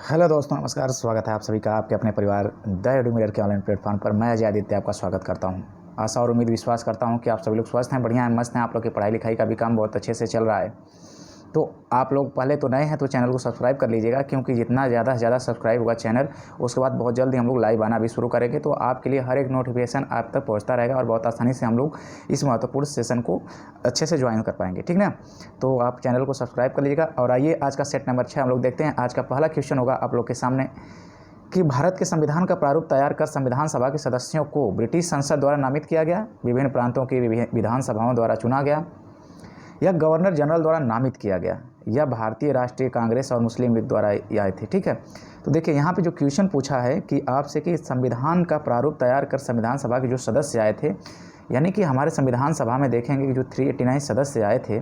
Hello दोस्तों, नमस्कार। स्वागत है आप सभी का आपके अपने परिवार द एडू मिरर के ऑनलाइन प्लेटफॉर्म पर। मैं अजय आदित्य आपका स्वागत करता हूं। आशा और उम्मीद विश्वास करता हूं कि आप सभी लोग स्वस्थ हैं, बढ़िया हैं, मस्त हैं। आप लोग की पढ़ाई लिखाई का भी काम बहुत अच्छे से चल रहा है। तो आप लोग पहले तो नए हैं तो चैनल को सब्सक्राइब कर लीजिएगा, क्योंकि जितना ज़्यादा से ज़्यादा सब्सक्राइब होगा चैनल, उसके बाद बहुत जल्दी हम लोग लाइव आना भी शुरू करेंगे। तो आपके लिए हर एक नोटिफिकेशन आप तक पहुंचता रहेगा और बहुत आसानी से हम लोग इस महत्वपूर्ण सेशन को अच्छे से ज्वाइन कर पाएंगे, ठीक ना। तो आप चैनल को सब्सक्राइब कर लीजिएगा। और आइए आज का सेट नंबर 6 हम लोग देखते हैं। आज का पहला क्वेश्चन होगा आप लोग के सामने कि भारत के संविधान का प्रारूप तैयार कर संविधान सभा के सदस्यों को ब्रिटिश संसद द्वारा नामित किया गया, विभिन्न प्रांतों की विधानसभाओं द्वारा चुना गया, या गवर्नर जनरल द्वारा नामित किया गया, या भारतीय राष्ट्रीय कांग्रेस और मुस्लिम लीग द्वारा आए थे। ठीक है, तो देखिए यहाँ पे जो क्वेश्चन पूछा है कि आपसे कि संविधान का प्रारूप तैयार कर संविधान सभा के जो सदस्य आए थे, यानी कि हमारे संविधान सभा में देखेंगे कि जो 389 सदस्य आए थे,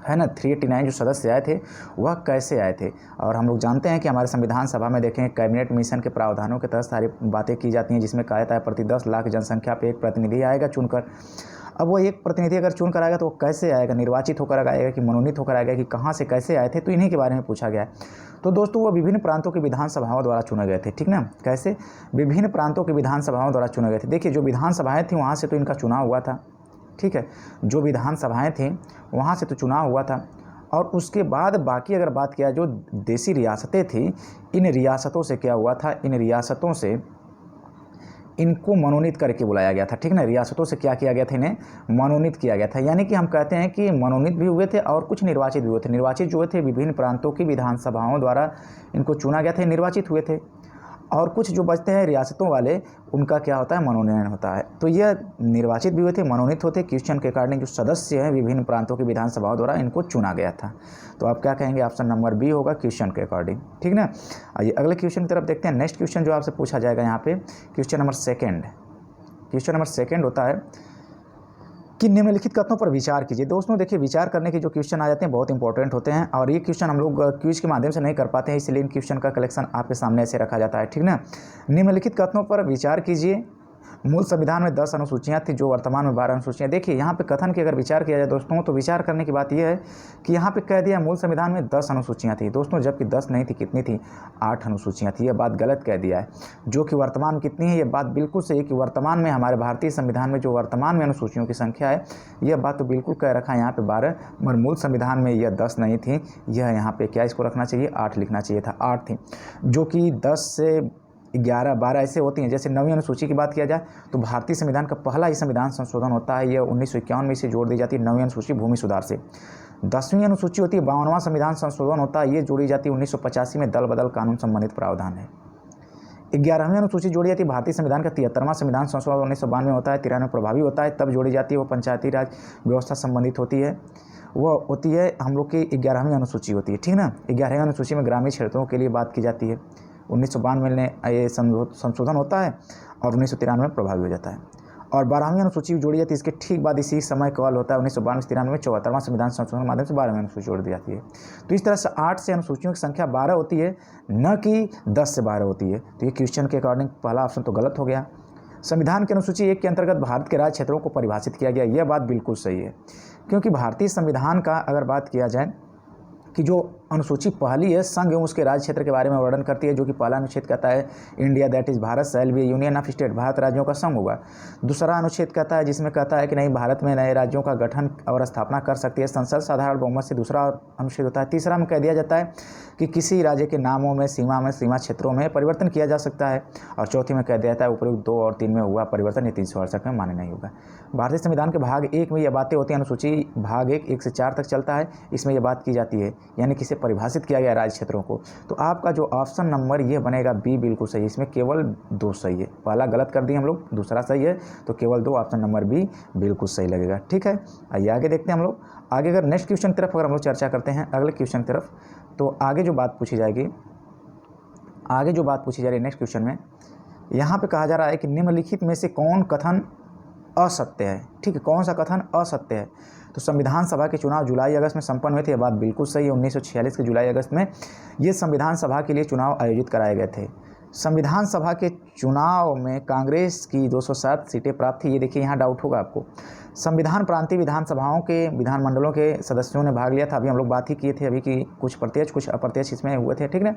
है ना, 389 जो सदस्य आए थे वह कैसे आए थे। और हम लोग जानते हैं कि हमारे संविधान सभा में देखें कैबिनेट मिशन के प्रावधानों के तहत सारी बातें की जाती हैं, जिसमें कहा जाता है प्रति 10 लाख जनसंख्या पे एक प्रतिनिधि आएगा चुनकर। अब वो एक प्रतिनिधि अगर चुन कर आएगा तो वो कैसे आएगा, निर्वाचित होकर आएगा कि मनोनीत होकर आएगा, कि कहाँ से कैसे आए थे, तो इन्हीं के बारे में पूछा गया है। तो दोस्तों वो विभिन्न प्रांतों की विधानसभाओं द्वारा चुने गए थे, ठीक ना। कैसे? विभिन्न प्रांतों की विधानसभाओं द्वारा चुने गए थे। देखिए जो विधानसभाएँ थी वहाँ से तो इनका चुनाव हुआ था, ठीक है, जो विधानसभाएँ थीं वहाँ से तो चुनाव हुआ था। और उसके बाद बाकी अगर बात किया जो देसी रियासतें थीं, इन रियासतों से क्या हुआ था, इन रियासतों से इनको मनोनीत करके बुलाया गया था, ठीक ना। रियासतों से क्या किया गया था, इन्हें मनोनीत किया गया था। यानी कि हम कहते हैं कि मनोनीत भी हुए थे और कुछ निर्वाचित भी हुए थे। निर्वाचित जो हुए थे विभिन्न प्रांतों की विधानसभाओं द्वारा इनको चुना गया था, निर्वाचित हुए थे। और कुछ जो बचते हैं रियासतों वाले, उनका क्या होता है, मनोनयन होता है। तो यह निर्वाचित भी हुए थे, मनोनीत होते। क्वेश्चन के अकॉर्डिंग जो सदस्य हैं विभिन्न प्रांतों की विधानसभाओं द्वारा इनको चुना गया था। तो आप क्या कहेंगे, ऑप्शन नंबर बी होगा क्वेश्चन के अकॉर्डिंग, ठीक ना। आइए अगले क्वेश्चन की तरफ देखते हैं। नेक्स्ट क्वेश्चन जो आपसे पूछा जाएगा यहाँ पे क्वेश्चन नंबर सेकेंड होता है कि निम्नलिखित कथनों पर विचार कीजिए। दोस्तों देखिए, विचार करने के जो क्वेश्चन आ जाते हैं बहुत इंपॉर्टेंट होते हैं, और ये क्वेश्चन हम लोग क्विज के माध्यम से नहीं कर पाते हैं, इसलिए इन क्वेश्चन का कलेक्शन आपके सामने ऐसे रखा जाता है, ठीक ना। निम्नलिखित कथनों पर विचार कीजिए। मूल संविधान में 10 अनुसूचियाँ थी, जो वर्तमान में 12 अनुसूचियाँ। देखिए यहाँ पे कथन की अगर विचार किया जाए दोस्तों, तो विचार करने की बात यह है कि यहाँ पे कह दिया मूल संविधान में 10 अनुसूचियाँ थी दोस्तों, जबकि 10 नहीं थी, कितनी थी, 8 अनुसूचियाँ थी। यह बात गलत कह दिया है। जो कि वर्तमान में कितनी है, ये बात बिल्कुल सही है कि वर्तमान में हमारे भारतीय संविधान में जो वर्तमान में अनुसूचियों की संख्या है, यह बात तो बिल्कुल कह रखा है यहाँ पे 12, मगर मूल संविधान में यह 10 नहीं थी। यह यहाँ पे क्या इसको रखना चाहिए, 8 लिखना चाहिए था, 8 थी, जो कि 10 से 11 12 ऐसे होती हैं। जैसे 9वीं अनुसूची की बात किया जाए तो भारतीय संविधान का पहला ही संविधान संशोधन होता है, यह 1951 में इसे जोड़ दी जाती है 9वीं अनुसूची भूमि सुधार से। 10वीं अनुसूची होती है 52वां संविधान संशोधन होता है, ये जोड़ी जाती है 1985 में दल बदल कानून संबंधित प्रावधान है। 11वीं अनुसूची जोड़ी जाती है भारतीय संविधान का 73वां संविधान संशोधन 1992 होता है, 93 प्रभावी होता है, तब जोड़ी जाती है वो पंचायती राज व्यवस्था संबंधित होती है, वो होती है हम लोग की 11वीं अनुसूची होती है, ठीक ना। 11वीं अनुसूची में ग्रामीण क्षेत्रों के लिए बात की जाती है। 1992 में ये संशोधन होता है और 1993 में प्रभावी हो जाता है। और 12वीं अनुसूची जोड़ी जाती है इसके ठीक बाद इसी समय कॉल होता है 1992 से 93 में 74वां संविधान संशोधन के माध्यम से 12वीं अनुसूची जोड़ दी जाती है। तो इस तरह से 8 से अनुसूचियों की संख्या 12 होती है, न कि 10 से 12 होती है। तो ये क्वेश्चन के अकॉर्डिंग पहला ऑप्शन तो गलत हो गया। संविधान की अनुसूची 1 के अंतर्गत भारत के राज्य क्षेत्रों को परिभाषित किया गया, यह बात बिल्कुल सही है, क्योंकि भारतीय संविधान का अगर बात किया जाए कि जो अनुसूची पहली है संघ एवं उसके राज्य क्षेत्र के बारे में वर्णन करती है, जो कि पहला अनुच्छेद कहता है India that is Bharat shall be union of state, Bharat राज्यों का संघ होगा। दूसरा अनुच्छेद कहता है, जिसमें कहता है कि नहीं, भारत में नए राज्यों का गठन और स्थापना कर सकती है संसद साधारण बहुमत से, दूसरा अनुच्छेद होता है। तीसरा में कह दिया जाता है कि किसी राज्य के नामों में सीमा क्षेत्रों में परिवर्तन किया जा सकता है। और चौथी में कह दिया जाता है उपयुक्त 2 और 3 में हुआ परिवर्तन, ये 368 में मान्य नहीं होगा। भारतीय संविधान के भाग 1 में यह बातें होती हैं। अनुसूची भाग 1 से 4 तक चलता है, इसमें यह बात की जाती है, यानी किसे परिभाषित किया गया राज्य क्षेत्रों को। तो आपका जो ऑप्शन नंबर ये बनेगा बी बिल्कुल सही है। इसमें केवल 2 सही है, पहला गलत कर दिए हम लोग, दूसरा सही है, तो केवल 2, ऑप्शन नंबर बी बिल्कुल सही लगेगा, ठीक है। आइए आगे देखते हैं हम लोग। आगे अगर नेक्स्ट क्वेश्चन की तरफ अगर हम लोग चर्चा करते हैं, अगले क्वेश्चन की तरफ, तो आगे जो बात पूछी जाएगी नेक्स्ट क्वेश्चन में, यहाँ पे कहा जा रहा है कि निम्नलिखित में से कौन कथन असत्य है, ठीक है, कौन सा कथन असत्य है। तो संविधान सभा के चुनाव जुलाई अगस्त में संपन्न हुए थे, यह बात बिल्कुल सही है। 1946 के जुलाई अगस्त में ये संविधान सभा के लिए चुनाव आयोजित कराए गए थे। संविधान सभा के चुनाव में कांग्रेस की 207 सीटें प्राप्त थी। ये देखिए यहाँ डाउट होगा आपको, संविधान प्रांतीय विधानसभाओं के विधानमंडलों के सदस्यों ने भाग लिया था। अभी हम लोग बात ही किए थे अभी कि कुछ प्रत्यक्ष कुछ अप्रत्यक्ष इसमें हुए थे, ठीक है।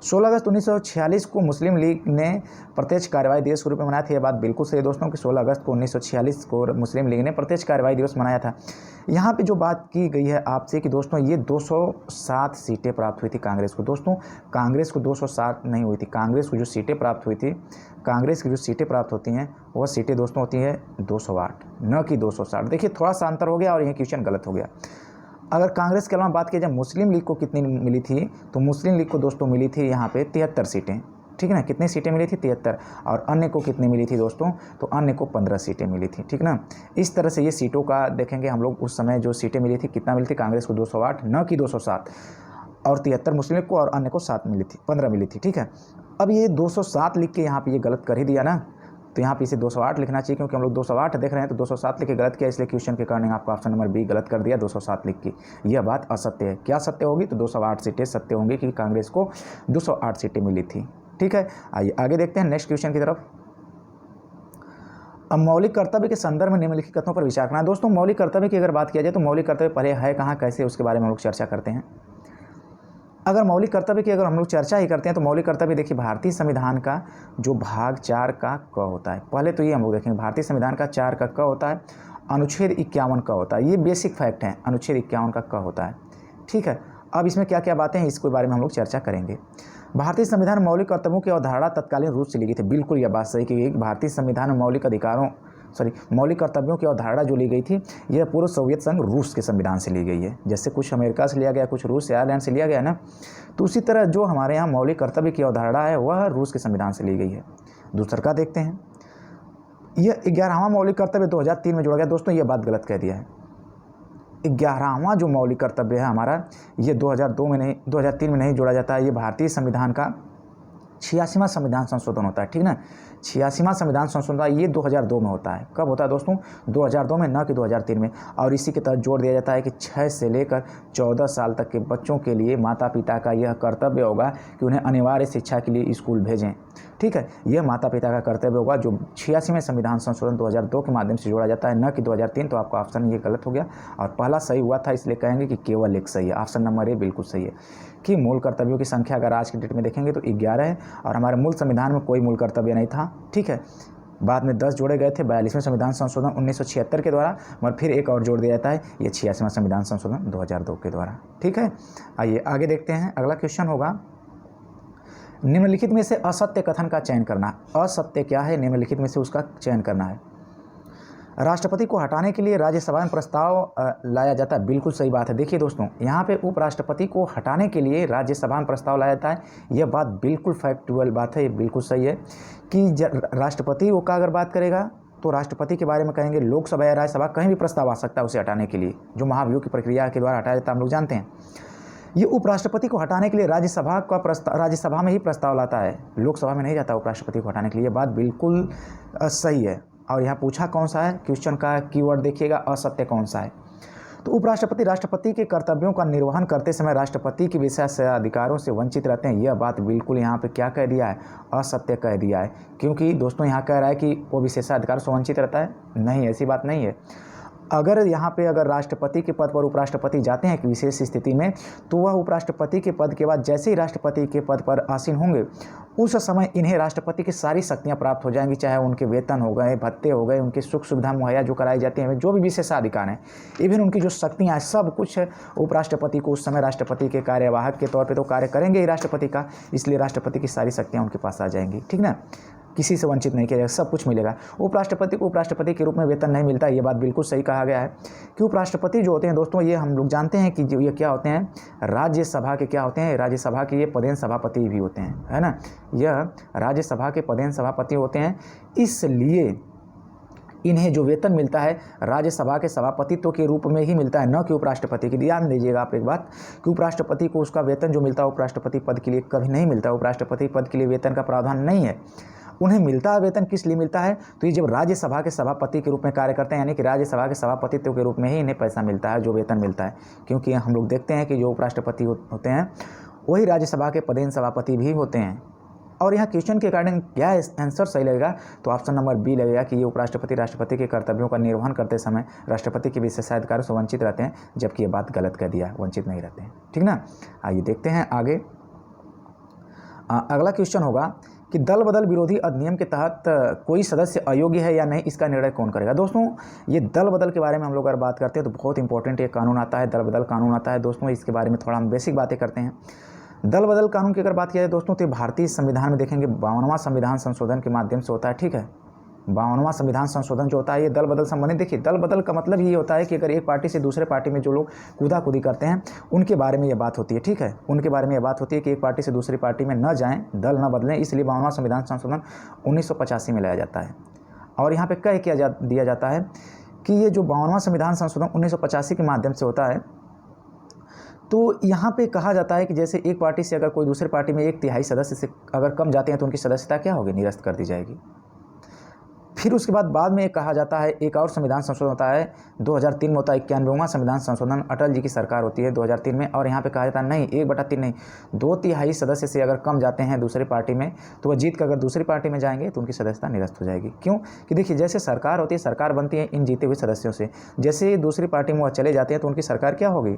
16 अगस्त 1946 को मुस्लिम लीग ने प्रत्यक्ष कार्रवाई दिवस के रूप में मनाया था। यह बात बिल्कुल सही है दोस्तों कि 16 अगस्त को 1946 को मुस्लिम लीग ने प्रत्यक्ष कार्रवाई दिवस मनाया था। यहाँ पे जो बात की गई है आपसे कि दोस्तों ये 207 सीटें प्राप्त हुई थी कांग्रेस को। दोस्तों कांग्रेस को 207 नहीं हुई थी, कांग्रेस को जो सीटें प्राप्त हुई थी, कांग्रेस की जो सीटें प्राप्त होती हैं वह सीटें दोस्तों होती हैं 208, न कि 260। देखिए थोड़ा सा अंतर हो गया और यह क्वेश्चन गलत हो गया। अगर कांग्रेस के अलावा बात की जाए मुस्लिम लीग को कितनी मिली थी, तो मुस्लिम लीग को दोस्तों मिली थी यहाँ पे 73 सीटें, ठीक है ना। कितनी सीटें मिली थी? 73। और अन्य को कितनी मिली थी दोस्तों? तो अन्य को 15 सीटें मिली थी, ठीक ना। इस तरह से ये सीटों का देखेंगे हम लोग। उस समय जो सीटें मिली थी कितना मिली थी? कांग्रेस को 208 न कि 207, और 73 मुस्लिम लीग को, और अन्य को 7 मिली थी, 15 मिली थी, ठीक है। अब ये 207 लिख के यहाँ पे ये गलत कर ही दिया ना, तो यहाँ पे इसे 208 लिखना चाहिए, क्योंकि हम लोग 208 देख रहे हैं तो 207 लिख के गलत किया, इसलिए क्वेश्चन के कारण आपको ऑप्शन नंबर बी गलत कर दिया 207 लिख के। यह बात असत्य है। क्या सत्य होगी? तो 208 सीटें सत्य होंगी कि कांग्रेस को 208 सीटें मिली थी, ठीक है। आइए आगे देखते हैं नेक्स्ट क्वेश्चन की तरफ। अब मौलिक कर्तव्य के संदर्भ में निम्नलिखित कथनों पर विचार करना है। दोस्तों मौलिक कर्तव्य की अगर बात किया जाए तो मौलिक कर्तव्य पहले है कहाँ, कैसे, उसके बारे में हम लोग चर्चा करते हैं। अगर मौलिक कर्तव्य की अगर हम लोग चर्चा ही करते हैं तो मौलिक कर्तव्य देखिए भारतीय संविधान का जो भाग 4 का क होता है। पहले तो ये हम लोग देखेंगे भारतीय संविधान का 4 का क होता है, अनुच्छेद 51 का होता है। ये बेसिक फैक्ट है, अनुच्छेद 51 का क होता है, ठीक है। अब इसमें क्या क्या बातें हैं इसके बारे में हम लोग चर्चा करेंगे। भारतीय संविधान मौलिक कर्तव्यों की अवधारणा तत्कालीन रूप से ली गई थी। बिल्कुल यह बात सही की गई। भारतीय संविधान में मौलिक कर्तव्यों की अवधारणा जो ली गई थी यह पूर्व सोवियत संघ रूस के संविधान से ली गई है। जैसे कुछ अमेरिका से लिया गया, कुछ रूस या आयरलैंड से लिया गया ना, तो उसी तरह जो हमारे यहाँ मौलिक कर्तव्य की अवधारणा है वह रूस के संविधान से ली गई है। दूसरा का देखते हैं, यह 11वां मौलिक कर्तव्य 2003 में जोड़ा गया। दोस्तों ये बात गलत कह दिया है। 11वां जो मौलिक कर्तव्य है हमारा, ये 2003 में नहीं जोड़ा जाता है। ये भारतीय संविधान का 86वां संविधान संशोधन होता है, ठीक ना। 86वां संविधान संशोधन ये 2002 में होता है। कब होता है दोस्तों? 2002 में, न कि 2003 में। और इसी के तहत जोर दिया जाता है कि 6 से लेकर 14 साल तक के बच्चों के लिए माता पिता का यह कर्तव्य होगा कि उन्हें अनिवार्य शिक्षा के लिए स्कूल भेजें, ठीक है। यह माता पिता का कर्तव्य होगा जो 86वें संविधान संशोधन 2002 के माध्यम से जोड़ा जाता है, न कि 2003। तो आपका ऑप्शन ये गलत हो गया और पहला सही हुआ था, इसलिए कहेंगे कि केवल एक सही है। ऑप्शन नंबर ए बिल्कुल सही है कि मूल कर्तव्यों की संख्या अगर आज की डेट में देखेंगे तो 11 है, और हमारे मूल संविधान में कोई मूल कर्तव्य नहीं था, ठीक है। बाद में 10 जोड़े गए थे 42वें संविधान संशोधन 1976 के द्वारा, मगर फिर एक और जोड़ दिया जाता है, ये 86वां संविधान संशोधन 2002 के द्वारा, ठीक है। आइए आगे देखते हैं। अगला क्वेश्चन होगा, निम्नलिखित में से असत्य कथन का चयन करना। असत्य क्या है? निम्नलिखित में से उसका चयन करना है। राष्ट्रपति को हटाने के लिए राज्यसभा में प्रस्ताव लाया जाता है। बिल्कुल सही बात है। देखिए दोस्तों यहाँ पे उपराष्ट्रपति को हटाने के लिए राज्यसभा में प्रस्ताव लाया जाता है। यह बात बिल्कुल फैक्चुअल बात है, ये बिल्कुल सही है कि राष्ट्रपति वो का अगर बात करेगा तो राष्ट्रपति के बारे में कहेंगे लोकसभा या राज्यसभा कहीं भी प्रस्ताव आ सकता है उसे हटाने के लिए, जो महाभियोग की प्रक्रिया के द्वारा हटाया जाता है, हम लोग जानते हैं। ये उपराष्ट्रपति को हटाने के लिए राज्यसभा में ही प्रस्ताव लाता है, लोकसभा में नहीं जाता उपराष्ट्रपति को हटाने के लिए। ये बात बिल्कुल सही है। और यहाँ पूछा कौन सा है, क्वेश्चन का कीवर्ड देखिएगा, असत्य कौन सा है। तो उपराष्ट्रपति राष्ट्रपति के कर्तव्यों का निर्वहन करते समय राष्ट्रपति की विशेष अधिकारों से वंचित रहते हैं। यह बात बिल्कुल यहाँ पे क्या कह दिया है? असत्य कह दिया है। क्योंकि दोस्तों यहाँ कह रहा है कि वो विशेषाधिकार से वंचित रहता है, नहीं, ऐसी बात नहीं है। अगर यहाँ पे अगर राष्ट्रपति के पद पर उपराष्ट्रपति जाते हैं कि विशेष स्थिति में, तो वह उपराष्ट्रपति के पद के बाद जैसे ही राष्ट्रपति के पद पर आसीन होंगे उस समय इन्हें राष्ट्रपति की सारी शक्तियाँ प्राप्त हो जाएंगी, चाहे उनके वेतन हो गए, भत्ते हो गए, उनकी सुख सुविधा मुहैया जो कराई जाती हैं, जो भी विशेषाधिकार हैं, इवन उनकी जो शक्तियाँ हैं, सब कुछ उपराष्ट्रपति को उस समय राष्ट्रपति के कार्यवाहक के तौर पर तो कार्य करेंगे ही राष्ट्रपति का, इसलिए राष्ट्रपति की सारी शक्तियाँ उनके पास आ जाएंगी, ठीक ना। किसी से वंचित नहीं किया जाएगा, सब कुछ मिलेगा। उपराष्ट्रपति को उपराष्ट्रपति के रूप में वेतन नहीं मिलता, ये बात बिल्कुल सही कहा गया है कि उपराष्ट्रपति जो होते हैं दोस्तों, ये हम लोग जानते हैं कि जो ये क्या होते हैं, राज्यसभा के क्या होते हैं, राज्यसभा के ये पदेन सभापति भी होते हैं, है ना। यह राज्यसभा के पदेन सभापति होते हैं, इसलिए इन्हें जो वेतन मिलता है राज्यसभा के सभापतित्व के रूप में ही मिलता है, न कि उपराष्ट्रपति की। ध्यान दीजिएगा आप एक बात कि उपराष्ट्रपति को उसका वेतन जो मिलता है उपराष्ट्रपति पद के लिए कभी नहीं मिलता। उपराष्ट्रपति पद के लिए वेतन का प्रावधान नहीं है। उन्हें मिलता है वेतन किस लिए मिलता है? तो ये जब राज्यसभा के सभापति के रूप में कार्य करते हैं, यानी कि राज्यसभा के सभापतित्व के रूप में ही इन्हें पैसा मिलता है, जो वेतन मिलता है। क्योंकि हम लोग देखते हैं कि जो उपराष्ट्रपति होते हैं वही राज्यसभा के पदेन सभापति भी होते हैं, और यहाँ क्वेश्चन के अकॉर्डिंग क्या आंसर सही लगेगा, तो ऑप्शन नंबर बी लगेगा कि ये उपराष्ट्रपति राष्ट्रपति के कर्तव्यों का निर्वहन करते समय राष्ट्रपति के विशेषाधिकारों से वंचित रहते हैं, जबकि ये बात गलत कह दिया, वंचित नहीं रहते हैं। ठीक ना। आइए देखते हैं आगे। अगला क्वेश्चन होगा कि दल बदल विरोधी अधिनियम के तहत कोई सदस्य अयोग्य है या नहीं, इसका निर्णय कौन करेगा। दोस्तों ये दल बदल के बारे में हम लोग अगर बात करते हैं तो बहुत इंपॉर्टेंट ये कानून आता है, दल बदल कानून आता है दोस्तों। इसके बारे में थोड़ा हम बेसिक बातें करते हैं। दल बदल कानून की अगर बात किया जाए दोस्तों, तो भारतीय संविधान में देखेंगे 52वां संविधान संशोधन के माध्यम से होता है। ठीक है, 52वां संविधान संशोधन जो होता है ये दल बदल संबंधित। देखिए दल बदल का मतलब ये होता है कि अगर एक पार्टी से दूसरे पार्टी में जो लोग कूदाकूदी करते हैं उनके बारे में ये बात होती है। ठीक है, उनके बारे में ये बात होती है कि एक पार्टी से दूसरी पार्टी में न जाएं, दल न बदलें, इसलिए 52वां संविधान संशोधन 1985 में लाया जाता है। और यहाँ पे कह दिया जाता है कि ये जो 52वां संविधान संशोधन 1985 के माध्यम से होता है, तो यहाँ पे कहा जाता है कि जैसे एक पार्टी से अगर कोई दूसरी पार्टी में 1/3 सदस्य से अगर कम जाते हैं तो उनकी सदस्यता क्या होगी, निरस्त कर दी जाएगी। फिर उसके बाद में कहा जाता है एक और संविधान संशोधन होता है 2003 में होता है 91वां संविधान संशोधन, अटल जी की सरकार होती है 2003 में। और यहाँ पे कहा जाता है नहीं 1/3 नहीं, 2/3 सदस्य से अगर कम जाते हैं दूसरी पार्टी में तो वह जीत कर अगर दूसरी पार्टी में जाएंगे तो उनकी सदस्यता निरस्त हो जाएगी। क्यों कि देखिए जैसे सरकार होती है, सरकार बनती है इन जीते हुए सदस्यों से, जैसे दूसरी पार्टी में वह चले जाते हैं तो उनकी सरकार क्या होगी,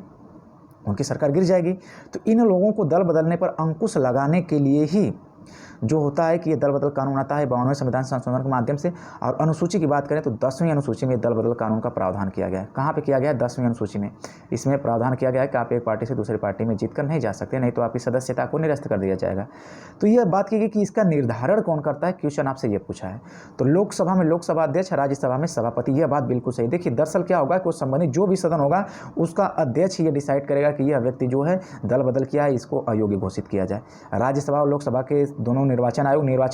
उनकी सरकार गिर जाएगी। तो इन लोगों को दल बदलने पर अंकुश लगाने के लिए ही जो होता है कि ये दल बदल कानून आता है 52वें संविधान संशोधन के माध्यम से। और अनुसूची की बात करें तो 10वीं अनुसूची में दल बदल कानून का प्रावधान किया गया है। कहाँ पे किया गया है, 10वीं अनुसूची में। इसमें प्रावधान किया गया है कि आप एक पार्टी से दूसरी पार्टी में जीत कर नहीं जा सकते, नहीं तो आपकी सदस्यता को निरस्त कर दिया जाएगा। तो यह बात की गई कि इसका निर्धारण कौन करता है, क्वेश्चन आपसे ये पूछा है। तो लोकसभा में लोकसभा अध्यक्ष, राज्यसभा में सभापति। यह बात बिल्कुल सही। देखिए दरअसल क्या होगा कि उस संबंधित जो भी सदन होगा उसका अध्यक्ष ये डिसाइड करेगा कि यह व्यक्ति जो है दल बदल किया है, इसको अयोग्य घोषित किया जाए। राज्यसभा और लोकसभा के दोनों निर्वाचन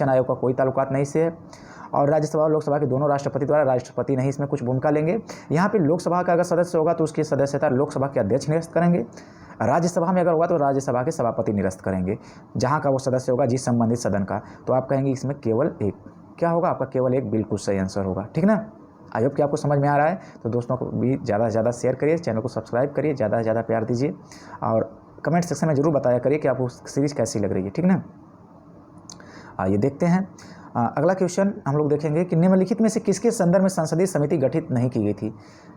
आयोग का कोई ताल्लुकात नहीं से है। और राज्यसभा और लोकसभा के दोनों राष्ट्रपति द्वारा, राष्ट्रपति नहीं इसमें कुछ भूमिका लेंगे। यहाँ पे लोकसभा का अगर सदस्य होगा तो उसकी सदस्यता लोकसभा के अध्यक्ष निरस्त करेंगे। राज्यसभा में अगर होगा तो राज्यसभा के सभापति निरस्त करेंगे, जहाँ का वो सदस्य होगा जिस संबंधित सदन का। तो आप कहेंगे इसमें केवल एक क्या होगा, आपका केवल एक बिल्कुल सही आंसर होगा। ठीक ना। आई होप कि आपको समझ में आ रहा है। तो दोस्तों को भी ज़्यादा से ज़्यादा शेयर करिए, चैनल को सब्सक्राइब करिए, ज़्यादा से ज़्यादा प्यार दीजिए और कमेंट सेक्शन में ज़रूर बताया करिए कि आपको सीरीज़ कैसी लग रही है। ठीक ना। आइए देखते हैं अगला क्वेश्चन। हम लोग देखेंगे कि निम्नलिखित में से किसके संदर्भ में संसदीय समिति गठित नहीं की गई थी।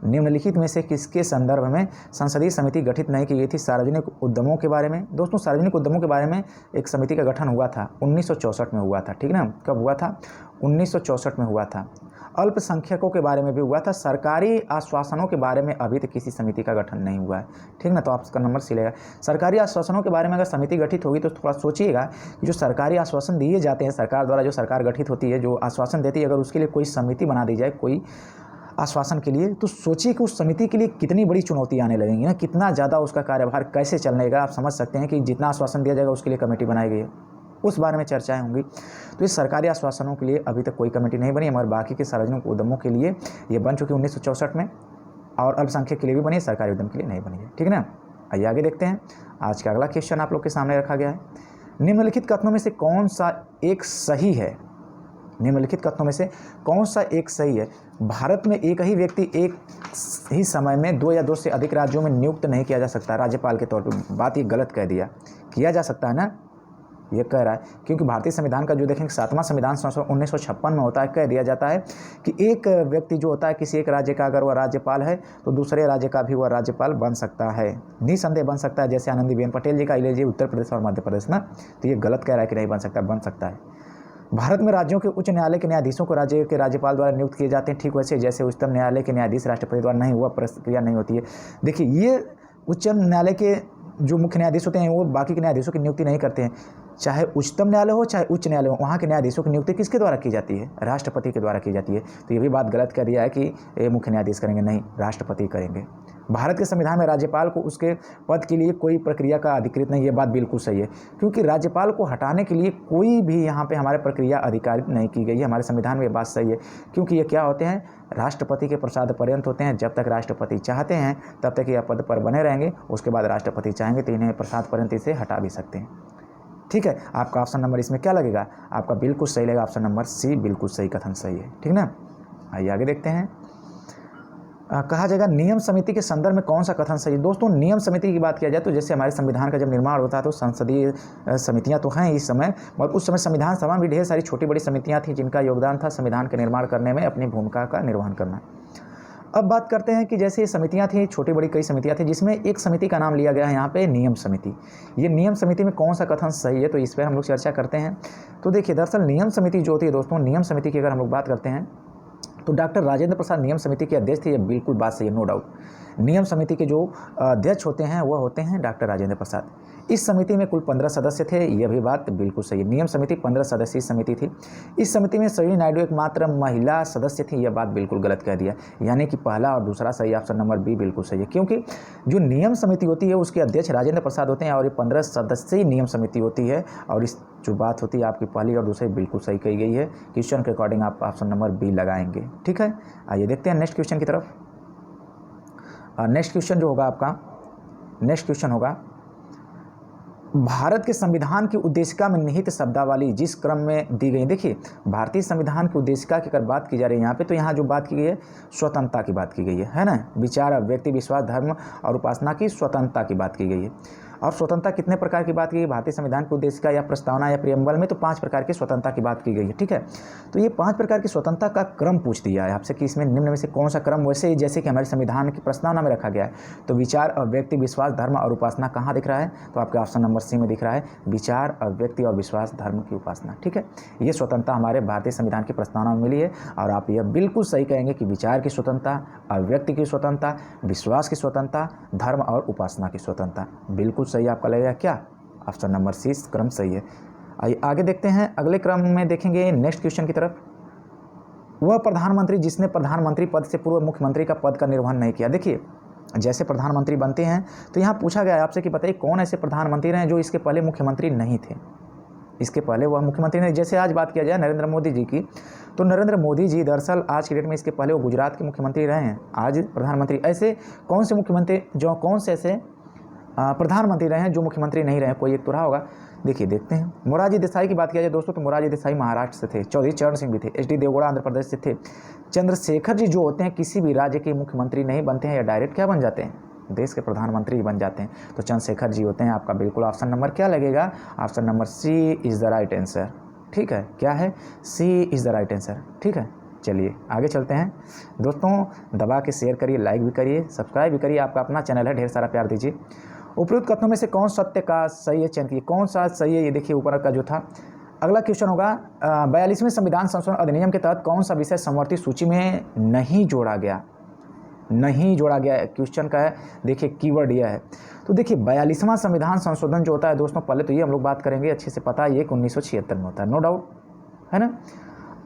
निम्नलिखित में से किसके संदर्भ में संसदीय समिति गठित नहीं की गई थी। सार्वजनिक उद्यमों के बारे में। दोस्तों सार्वजनिक उद्यमों के बारे में एक समिति का गठन हुआ था, 1964 में हुआ था। ठीक ना। कब हुआ था, 1964 में हुआ था। अल्पसंख्यकों के बारे में भी हुआ था। सरकारी आश्वासनों के बारे में अभी तक किसी समिति का गठन नहीं हुआ है। ठीक ना। तो आपका नंबर सी लेगा। सरकारी आश्वासनों के बारे में अगर समिति गठित होगी तो थोड़ा सोचिएगा कि जो सरकारी आश्वासन दिए जाते हैं सरकार द्वारा, जो सरकार गठित होती है, जो आश्वासन देती है, अगर उसके लिए कोई समिति बना दी जाए कोई आश्वासन के लिए, तो सोचिए कि उस समिति के लिए कितनी बड़ी चुनौती आने लगेंगी ना, कितना ज़्यादा उसका कार्यभार कैसे चलनेगा। आप समझ सकते हैं कि जितना आश्वासन दिया जाएगा उसके लिए कमेटी बनाई गई है, उस बारे में चर्चाएं होंगी। तो इस सरकारी आश्वासनों के लिए अभी तक कोई कमेटी नहीं बनी, मगर बाकी के सार्वजनिक उद्यमों के लिए ये बन चुकी 1964 में, और अल्पसंख्यक के लिए भी बनी है, सरकारी उद्यम के लिए नहीं बनी है। ठीक है ना। आइए आगे देखते हैं। आज का अगला क्वेश्चन आप लोग के सामने रखा गया है। निम्नलिखित कथनों में से कौन सा एक सही है। निम्नलिखित कथनों में से कौन सा एक सही है। भारत में एक ही व्यक्ति एक ही समय में 2 या 2 से अधिक राज्यों में नियुक्त नहीं किया जा सकता राज्यपाल के तौर पर। बात ये गलत कह दिया, किया जा सकता है ना, ये कह रहा है, क्योंकि भारतीय संविधान का जो देखेंगे 7वां संविधान संशोधन 1956 में होता है, कह दिया जाता है कि एक व्यक्ति जो होता है किसी एक राज्य का अगर वह राज्यपाल है तो दूसरे राज्य का भी वह राज्यपाल बन सकता है, निसंदेह बन सकता है। जैसे आनंदीबेन पटेल जी का ले लीजिए उत्तर प्रदेश और मध्य प्रदेश ना, तो ये गलत कह रहा है कि नहीं बन सकता, बन सकता है। भारत में राज्यों के उच्च न्यायालय के न्यायाधीशों को राज्य के राज्यपाल द्वारा नियुक्त किए जाते हैं। ठीक वैसे जैसे उच्चतम न्यायालय के न्यायाधीश राष्ट्रपति द्वारा नहीं हुआ प्रक्रिया नहीं होती है। देखिए ये उच्च न्यायालय के जो मुख्य न्यायाधीश होते हैं वो बाकी के न्यायाधीशों की नियुक्ति नहीं करते हैं। चाहे उच्चतम न्यायालय हो चाहे उच्च न्यायालय हो, वहाँ के न्यायाधीशों की नियुक्ति किसके द्वारा की जाती है, राष्ट्रपति के द्वारा की जाती है। तो ये भी बात गलत कर दिया है कि ये मुख्य न्यायाधीश करेंगे, नहीं, राष्ट्रपति करेंगे। भारत के संविधान में राज्यपाल को उसके पद के लिए कोई प्रक्रिया का अधिकृत नहीं, ये बात बिल्कुल सही है, क्योंकि राज्यपाल को हटाने के लिए कोई भी यहाँ पे हमारे प्रक्रिया अधिकारित नहीं की गई है। हमारे संविधान में ये बात सही है, क्योंकि ये क्या होते हैं, राष्ट्रपति के प्रसाद पर्यंत होते हैं। जब तक राष्ट्रपति चाहते हैं तब तक ये पद पर बने रहेंगे, उसके बाद राष्ट्रपति चाहेंगे तो इन्हें प्रसाद पर्यंत इसे हटा भी सकते हैं। ठीक है। आपका ऑप्शन नंबर इसमें क्या लगेगा, आपका बिल्कुल सही लगेगा, ऑप्शन नंबर सी बिल्कुल सही कथन सही है। ठीक ना। आइए आगे देखते हैं। कहा जाएगा नियम समिति के संदर्भ में कौन सा कथन सही है। दोस्तों नियम समिति की बात किया जाए तो जैसे हमारे संविधान का जब निर्माण होता है तो संसदीय समितियां तो हैं इस समय, और उस समय संविधान सभा में भी ढेर सारी छोटी बड़ी समितियां थीं जिनका योगदान था संविधान के निर्माण करने में अपनी भूमिका का निर्वहन करना। अब बात करते हैं कि जैसे ये समितियां थी, छोटी बड़ी कई समितियां थी, जिसमें एक समिति का नाम लिया गया है यहाँ पे नियम समिति। ये नियम समिति में कौन सा कथन सही है, तो इस पर हम लोग चर्चा करते हैं। तो देखिए दरअसल नियम समिति जो होती है दोस्तों, नियम समिति की अगर हम लोग बात करते हैं तो डॉक्टर राजेंद्र प्रसाद नियम समिति के अध्यक्ष थे। ये बिल्कुल बात सही है, नो डाउट। नियम समिति के जो अध्यक्ष होते हैं वह होते हैं डॉक्टर राजेंद्र प्रसाद। इस समिति में कुल 15 सदस्य थे, यह भी बात बिल्कुल सही है। नियम समिति 15 सदस्यीय समिति थी। इस समिति में सरोजिनी नायडू एकमात्र महिला सदस्य थी, यह बात बिल्कुल गलत कह दिया, यानी कि पहला और दूसरा सही, ऑप्शन नंबर बी बिल्कुल सही है। क्योंकि जो नियम समिति होती है उसके अध्यक्ष राजेंद्र प्रसाद होते हैं और ये 15 सदस्यीय नियम समिति होती है। और इस जो बात होती है आपकी पहली और दूसरी बिल्कुल सही कही गई है। क्वेश्चन के अकॉर्डिंग आप ऑप्शन नंबर बी लगाएंगे, ठीक है। आइए देखते हैं नेक्स्ट क्वेश्चन की तरफ। नेक्स्ट क्वेश्चन जो होगा आपका, नेक्स्ट क्वेश्चन होगा भारत के संविधान की उद्देशिका में निहित शब्दावली जिस क्रम में दी गई। देखिए भारतीय संविधान की उद्देशिका की अगर बात की जा रही है यहाँ पे, तो यहाँ जो बात की गई है स्वतंत्रता की बात की गई है ना। विचार, व्यक्ति, विश्वास, धर्म और उपासना की स्वतंत्रता की बात की गई है। और स्वतंत्रता कितने प्रकार की बात की गई भारतीय संविधान की उद्देशिका या प्रस्तावना या प्रियम्बल में, तो 5 प्रकार की स्वतंत्रता की बात की गई है, ठीक है। तो ये 5 प्रकार की स्वतंत्रता का क्रम पूछ दिया है आपसे कि इसमें निम्न में से कौन सा क्रम, वैसे ही जैसे कि हमारे संविधान की प्रस्तावना में रखा गया है। तो विचार और व्यक्ति, विश्वास, धर्म और उपासना कहाँ दिख रहा है, तो आपके ऑप्शन नंबर सी में दिख रहा है, विचार और व्यक्ति और विश्वास, धर्म की उपासना, ठीक है। ये स्वतंत्रता हमारे भारतीय संविधान की प्रस्तावना में मिली है। और आप यह बिल्कुल सही कहेंगे कि विचार की स्वतंत्रता और व्यक्ति की स्वतंत्रता, विश्वास की स्वतंत्रता, धर्म और उपासना की स्वतंत्रता बिल्कुल सही आपका लगेगा। क्या ऑप्शन नंबर सी क्रम सही है। आइए आगे देखते हैं, अगले क्रम में देखेंगे नेक्स्ट क्वेश्चन की तरफ। वह प्रधानमंत्री जिसने प्रधानमंत्री पद से पूर्व मुख्यमंत्री का पद का निर्वहन नहीं किया। देखिए जैसे प्रधानमंत्री बनते हैं तो यहाँ पूछा गया है आपसे कि बताइए कौन ऐसे प्रधानमंत्री रहे जो इसके पहले मुख्यमंत्री नहीं थे। इसके पहले वह मुख्यमंत्री नहीं, जैसे आज बात किया जाए नरेंद्र मोदी जी की, तो नरेंद्र मोदी जी दरअसल आज की डेट में इसके पहले वो गुजरात के मुख्यमंत्री रहे हैं, आज प्रधानमंत्री। ऐसे कौन से मुख्यमंत्री जो कौन से ऐसे प्रधानमंत्री रहे हैं जो मुख्यमंत्री नहीं रहे, कोई एक तो रहा होगा। देखिए देखते हैं। मोरारजी देसाई की बात किया जाए दोस्तों, तो मोरारजी देसाई महाराष्ट्र से थे। चौधरी चरण सिंह भी थे। एच.डी. देवगौड़ा आंध्र प्रदेश से थे। चंद्रशेखर जी जो होते हैं किसी भी राज्य के मुख्यमंत्री नहीं बनते हैं, या डायरेक्ट क्या बन जाते हैं, देश के प्रधानमंत्री बन जाते हैं। तो चंद्रशेखर जी होते हैं। आपका बिल्कुल ऑप्शन नंबर क्या लगेगा, option number C is the right answer, ठीक है। क्या है, C is the right answer, ठीक है। चलिए आगे चलते हैं दोस्तों। दबा के शेयर करिए, लाइक भी करिए, सब्सक्राइब भी करिए, आपका अपना चैनल है, ढेर सारा प्यार दीजिए। उपयुक्त कथनों में से कौन सत्य का सही है, चयन कीजिए। कौन सा सही है, ये देखिए ऊपर का जो था। अगला क्वेश्चन होगा 42वें संविधान संशोधन अधिनियम के तहत कौन सा विषय समवर्ती सूची में नहीं जोड़ा गया, नहीं जोड़ा गया क्वेश्चन का है। देखिए कीवर्ड यह है। तो देखिए 42वां संविधान संशोधन जो होता है दोस्तों, पहले तो ये हम लोग बात करेंगे, अच्छे से पता है ये 1976 में होता है, नो डाउट, है ना।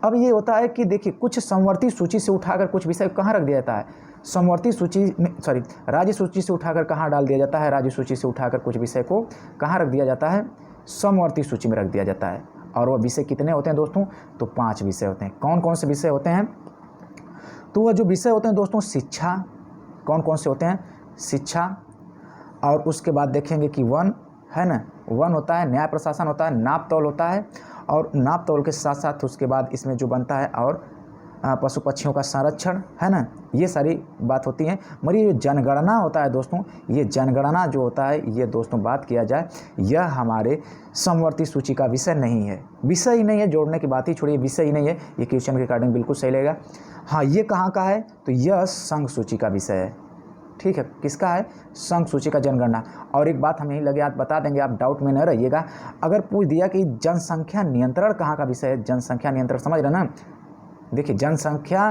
अब ये होता है कि देखिए कुछ समवर्ती सूची से उठाकर कुछ विषय कहाँ रख दिया जाता है, समवर्ती सूची में, सॉरी, राज्य सूची से उठाकर कहाँ डाल दिया जाता है, राज्य सूची से उठाकर कुछ विषय को कहाँ रख दिया जाता है, समवर्ती सूची में रख दिया जाता है। और वह विषय कितने होते हैं दोस्तों, तो 5 विषय होते हैं। कौन कौन से विषय होते हैं, तो वह जो विषय होते हैं दोस्तों, शिक्षा, कौन कौन से होते हैं, शिक्षा, और उसके बाद देखेंगे कि वन, है ना, वन होता है, न्याय प्रशासन होता है, नाप तौल होता है, और नाप तौल के साथ साथ उसके बाद इसमें जो बनता है और पशु पक्षियों का संरक्षण, है ना, ये सारी बात होती है। मगर ये जनगणना होता है दोस्तों, ये जनगणना जो होता है, ये दोस्तों बात किया जाए, यह हमारे समवर्ती सूची का विषय नहीं है, विषय ही नहीं है, जोड़ने की बात ही छोड़िए, विषय ही नहीं है। ये क्वेश्चन के अकॉर्डिंग बिल्कुल सही लगेगा। हाँ, ये कहाँ का है, तो यह संघ सूची का विषय है, ठीक है। किसका है, संघ सूची का जनगणना। और एक बात हम यही लगे हाथ बता देंगे, आप डाउट में न रहिएगा। अगर पूछ दिया कि जनसंख्या नियंत्रण कहाँ का विषय है, जनसंख्या नियंत्रण, समझ रहे ना। देखिए जनसंख्या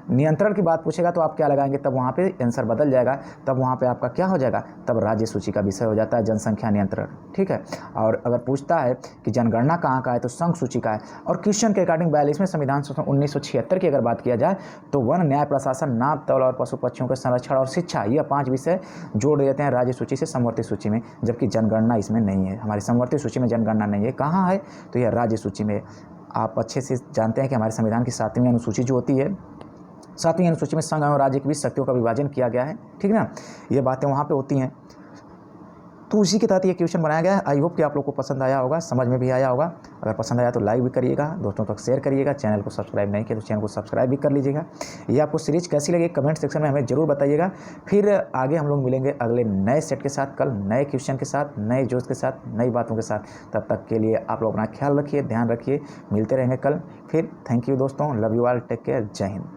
नियंत्रण की बात पूछेगा तो आप क्या लगाएंगे, तब वहाँ पे आंसर बदल जाएगा, तब वहाँ पे आपका क्या हो जाएगा, तब राज्य सूची का विषय हो जाता है जनसंख्या नियंत्रण, ठीक है। और अगर पूछता है कि जनगणना कहाँ का है, तो संघ सूची का है। और क्वेश्चन के अकॉर्डिंग 42वें संविधान संशोधन 1976 की अगर बात किया जाए, तो वन, न्याय प्रशासन, नाप तौल और पशु पक्षियों के संरक्षण और शिक्षा, यह 5 विषय जोड़ देते हैं राज्य सूची से समवर्ती सूची में, जबकि जनगणना इसमें नहीं है। हमारी समवर्ती सूची में जनगणना नहीं है। कहाँ है, तो यह राज्य सूची में। आप अच्छे से जानते हैं कि हमारे संविधान की 7वीं अनुसूची जो होती है, 7वीं अनुसूची में संघ और राज्य के बीच शक्तियों का विभाजन किया गया है, ठीक ना, ये बातें वहाँ पे होती हैं। तो उसी के तहत ये क्वेश्चन बनाया गया है। आई होप कि आप लोग को पसंद आया होगा, समझ में भी आया होगा। अगर पसंद आया तो लाइक भी करिएगा, दोस्तों तक शेयर करिएगा। चैनल को सब्सक्राइब नहीं किया तो चैनल को सब्सक्राइब भी कर लीजिएगा। ये आपको सीरीज कैसी लगी कमेंट सेक्शन में हमें ज़रूर बताइएगा। फिर आगे हम लोग मिलेंगे अगले नए सेट के साथ, कल नए क्वेश्चन के साथ, नए जोश के साथ, नई बातों के साथ। तब तक के लिए आप लोग अपना ख्याल रखिए, ध्यान रखिए। मिलते रहेंगे कल फिर। थैंक यू दोस्तों, love you all, take care, जय हिंद।